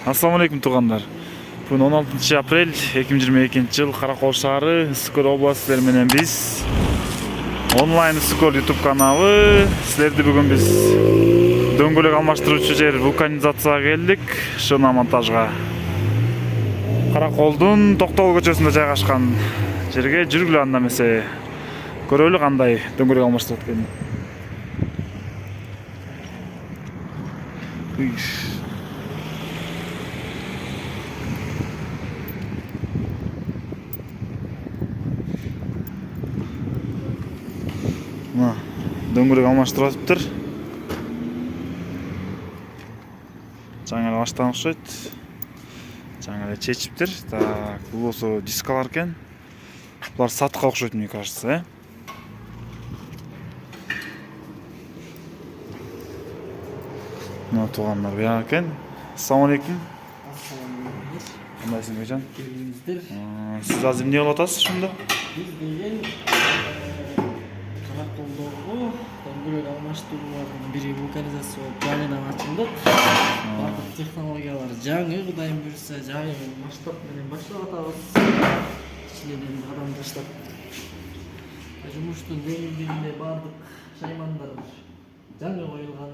Assalamu alaikum туугандар. Бүгүн 16 апрель 2022 жыл Каракол шаары Ысык Көл областы силер менен биз онлайн Ысык Көл YouTube каналы. Силерди бүгүн биз дөңгөлөк алмаштыруучу жер вулканизацияга келдик, шына монтажга. Караколдун Токтогул көчөсүндө жайгашкан жерге жүргүлө, анда эмесе көрөлү кандай дөңгөлөк алмаштырып атканын. Дөңгөлөк алмаштырып атыптыр. Жаңы эле баштан окшойт. Жаңы эле чечиптир. Так, бул болсо дискалар экен. Булар сатка окшойт, мне кажется, туугандар бияк экен. Ассаламу алейкум. Кандайсың бейжан? Келиңиздер. Сиз азыр эмне кылып атасыз ошондо? Биз деген Караколдогу дөңгөлөк алмаштыруулардын бири вулканизация болуп жаңыдан ачылды. Бардык технологиялар жаңы, Кудайым буйрса, жаңы масштаб менен баштап атабыз. Кичинеден кадам таштап. Жумуштун деңгээлинде бардык шаймандар жаңы коюлган.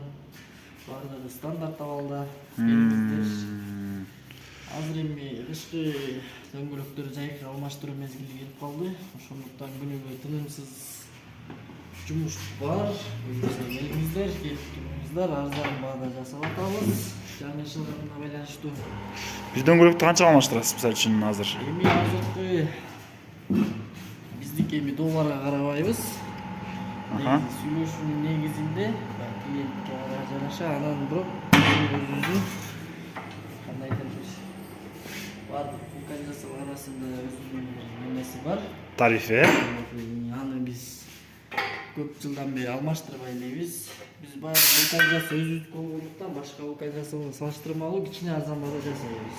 Бардыгы стандарт абалда. Азыр эми кышкы дөңгөлөктөр жайкы алмаштыруу мезгили келип калды. Ошондуктан күнүгө тынымсыз жумуш бар. Келиңиздер, келип туруңуздар, арзан баада жасап атабыз. Жаңы жылдарына байланыштуу. Бир дөңгөлөктү канчага алмаштырасыз, мисалы үчүн азыр? Эми азыркы биздики эми долларга карабайбыз. Сүйлөшүүнүн негизинде клиентке жараша, анан бирок өзүбүздүн кандай айтабыз, бардык вулканизация арасында өзүнүн эмеси бар. Тарифи. Аны биз көп жылдан бери алмаштырбай элебиз. Биз баягы вулканизация өзүбүздүкү болгондуктан башка вулканизация менен салыштырмалуу кичине арзан баада жасайбыз.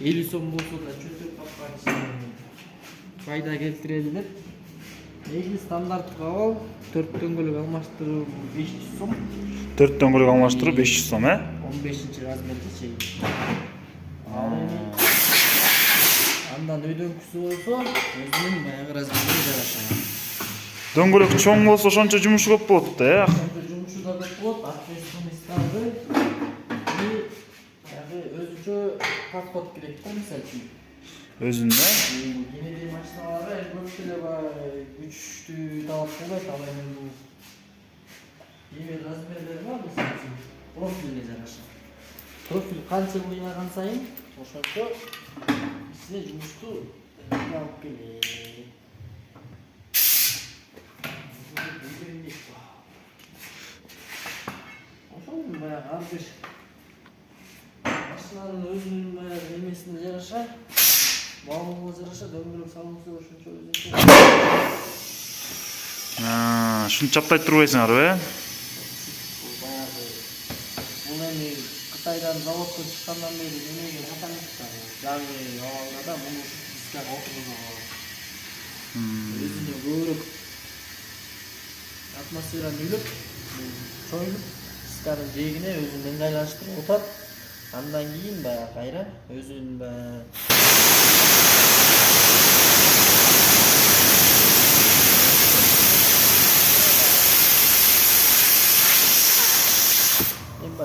50 сом болсо да чөтүп капкан пайда келтирели деп. Негизи стандарттык абал 4 дөңгөлөк алмаштыруу 500 сом. 4 дөңгөлөк алмаштыруу 500 сом, 15-чи размерде чейин. Андан өйдөңкүсү болсо өзүнүн баягы размеринде жараша. Дөңгөлөк чоң болсо ошончо жумушу көп болот да, Жумушу да көп болот, ответственностьтары баягы өзүнчө подход керек да, мисалы үчүн. Өзүндө. Кенеди машиналары көп деле баягы күчтүү талап кылбайт, ал эми бул эми размерлери бар, мисалы үчүн профилге жараша. Профиль канча ыйлаган сайын ошончо сине жумушту алып келет. Ошол баягы ар бир машинанын өзүнүн баягы эмесине жараша, баалууга жараша дөңгөлөк салынса ошончо өзүнчө. Шуну чаптай турбайсыңарбы, Баягы бул эми Кытайдан заводдон чыккандан бери эмеге катаңыздар. Жаңы абалда да муну дискага отургузуп өзүнө көбүрөөк атмосфераны үйлөп, чоюлуп, дисканын жээгине өзүн ыңгайлаштырып отат. Андан кийин баягы кайра өзүнүн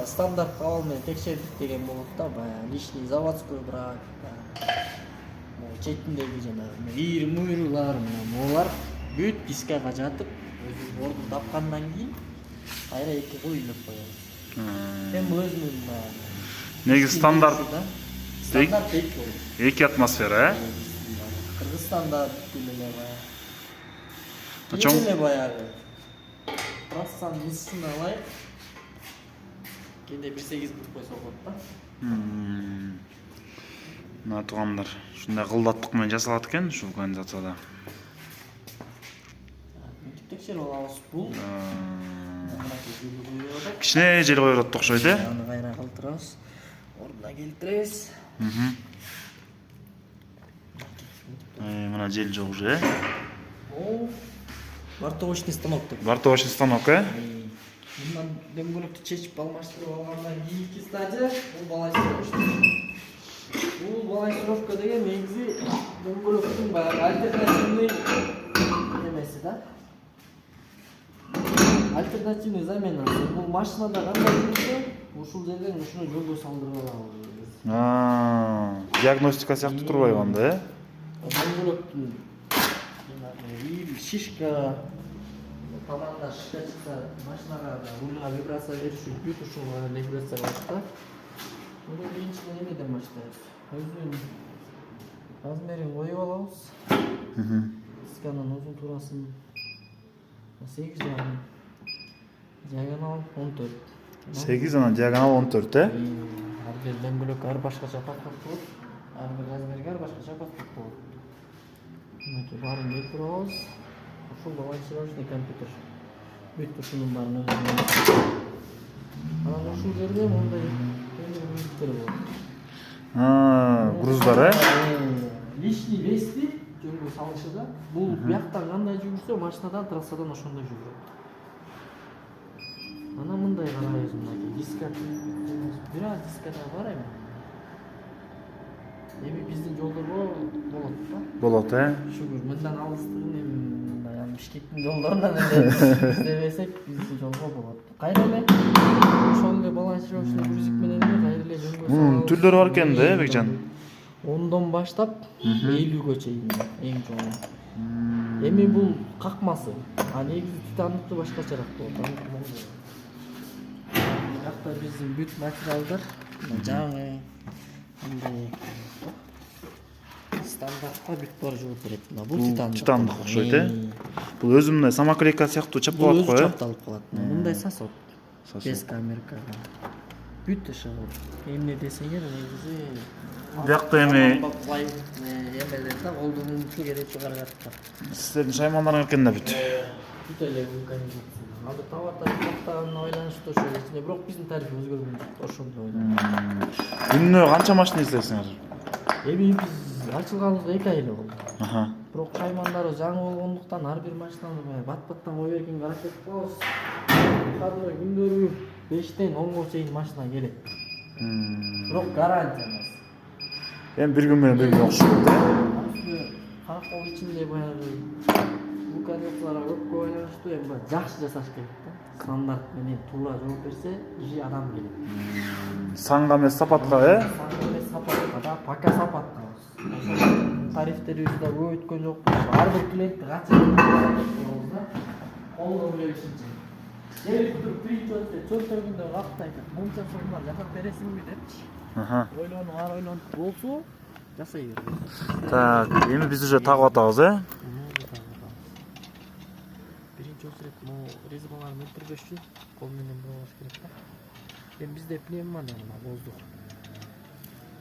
стандарт абал менен текшердик деген болот да, баягы лишний заводской брак, четиндеги жанагы ийри муйрулар, булар бүт дискага жатып, өзүнүн ордун тапкандан кийин кайра эки коюлуп коебуз. Эми бул өзүнүн негизи стандарт стандарт эки болот. 2 атмосфера, Кыргызстанда бүткүл эле баягы. Чоң Эле баягы. Трассанын ысына ылайык. Кенде 1.8 буркой сокот да. Туугандар, ушундай кылдаттык менен жасалат экен ушул вулканизацияда. Текшерип алабыз бул. Кичине жел коюлат окшойт, Аны кайра калтырабыз. Ордуна келтиребиз. Мына жел жок уже, Бортовочный станок деп. Бортовочный станок, Bundan дөңгөлөктү чечип алмаштырып алгандан кийинки стадия бул балансировка. Бул балансировка деген негизи дөңгөлөктүн баягы альтернативный эмеси да. Альтернативный заменасы. Бул машинада кандай жүрсө, ушул жерден ушуну жолго салдырып алабыз. Диагностика сыяктуу турбайбы анда, дөңгөлөктүн шишка таманда шишка чыкса машинага рульга вибрация бериш үчүн бүт ушуга вибрация кылат да. Муну биринчиден эмнеден баштайбыз? Өзүнүн размерин коюп алабыз. Дисканын узун туурасын 8 жарым, диагонал 14. 8 анан диагонал 14, Ар бир дөңгөлөк ар башкача паткат болот. Ар бир размерге ар башкача паткат болот. Мынакей баарын келтирип алабыз. Ушул балансировочный компьютер. Бүт ушунун баарын өзүнүн. Анан ушул жерде мындай груздар болот. Груздар, Лишний вести жөнгө салышы да. Бул бияктан кандай жүгүрсө, машинадан трассадан ошондой жүгүрөт. Анан мындай карайбыз, мынакей диска. Бир аз дискада бар эми. Эми биздин жолдорго болот да. Болот, Шүгүр, мындан алыстыгын эми мындай Бишкектин жолдорунан издебесек биздин жолго болот. Кайра эле ошол эле балансировочный грузик менен эле кайра эле жөнгө Мунун түрлөрү бар экен да, Бекжан. 10дон баштап 50гө чейин эң чоңу. Эми бул какмасы. А негизи титандыкты башкачараак болот. Биракта биздин бүт материалдар жаңы андай стандартка бүт бар жооп берет. Бул титандык окшойт, Бул өзү мындай самоклейка сыяктуу чапталат го, чапталып калат. Мындай сосок. Без камерка. Бүт ошол. Эмне десеңер негизи биякта эми эмелер да колдонуу керечи каражаттар. силердин шаймандарың экен да бүт. Бүт эле вулканизация. Аны товар байланыштуу ошол ичинде, бирок биздин тариф өзгөргөн жок. Ошондой ойлойм. Күнүнө канча машина издейсиңер? Эми биз ачылганыбызга 2 ай эле болду. Бирок шаймандары жаңы болгондуктан ар бир машинаны бат-баттан кое бергенге аракет кылабыз. Кадимки күндөрү 5ден 10го чейин машина келет. Бирок гарантия эмес. Эми бир күн менен бир күн окшойт, Каракол ичинде баягы вулканизацияларга көпкө байланыштуу эми жакшы жасаш керек да. Стандарт менен туура жооп берсе, иши адам келет. Санга эмес сапатка, Санга эмес сапатка да, пока сапаттабыз. Тарифтерибизди да көп өткөн жокпуз. Ар бир клиентти качып алабыз да. Колдон билишинче. Келип туруп принтерде чөнтөгүндө каптайт. Мынча сомдон жасап бересиңби депчи. Ойлонуп, ар ойлонуп болсо, жасай беребиз. Так, эми биз уже тагып атабыз, Биринчи очередь могу резьбаларын өлтүрбөш үчүн кол менен бурабаш керек да. Эми бизде пневмания мына воздух.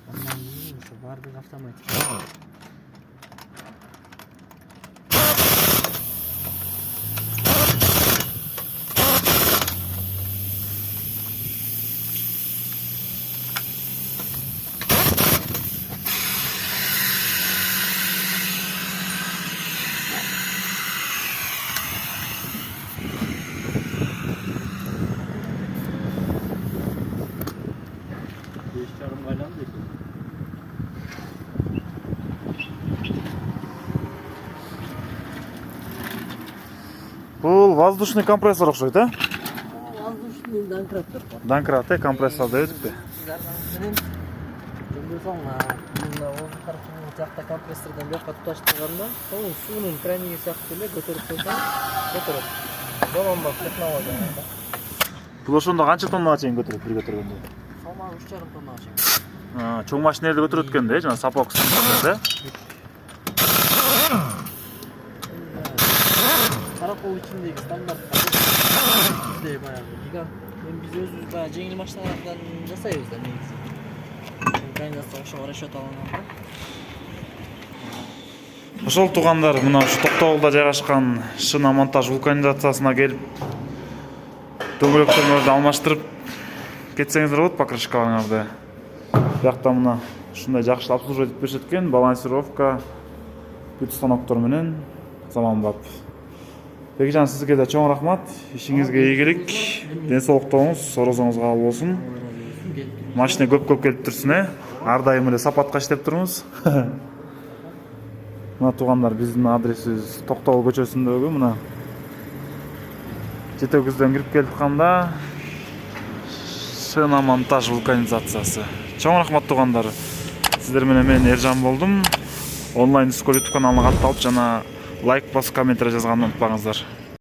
Андан кийин ошо баардыгы автоматика. Бул воздушный компрессор окшойт, Воздушный данкраттар бар. Данкрат, компрессор дебедикпи? Мына воздухтар жакта компрессордон бияка туташтырганда, ошол суунун краниги сыяктуу эле көтөрүп койсоң, көтөрөт. Долонбак технология да. Бул ошондо канча тоннага чейин көтөрөт бир көтөргөндө? Салмагы 3,5 тоннага чейин. Чоң машинелерди көтөрөт экен да, жана сапок сыяктуу. Каракол ичиндеги стандартка бизде баягы гигант. Эми биз өзүбүз баягы жеңил машиналардан жасайбыз да негизи. Организация ошого расчет алынган да. Ошол туугандар, мына ушу Токтогулда жайгашкан шина монтаж вулканизациясына келип дөңгөлөктөрүңөрдү алмаштырып кетсеңиздер болот покрышкаларыңарды. Биякта мына ушундай жакшы обслуживать этип беришет экен, балансировка бүт станоктор менен заманбап. Бекжан, сизге да чоң рахмат. Ишиңизге ийгилик. ден соолуктуңуз орозоңуз кабыл болсун. Машина көп келип турсун, ар дайым эле сапатка иштеп турмуз. Мына туугандар, биздин адресибиз Токтогул көчөсүндөгү мына Жете көздөн кирип келип канда шиномонтаж вулканизациясы. Чоң рахмат туугандар. Сиздер менен мен Эржан болдум. Онлайн Скол YouTube каналына катталып жана лайк басып комментарий жазганды унутпаңыздар.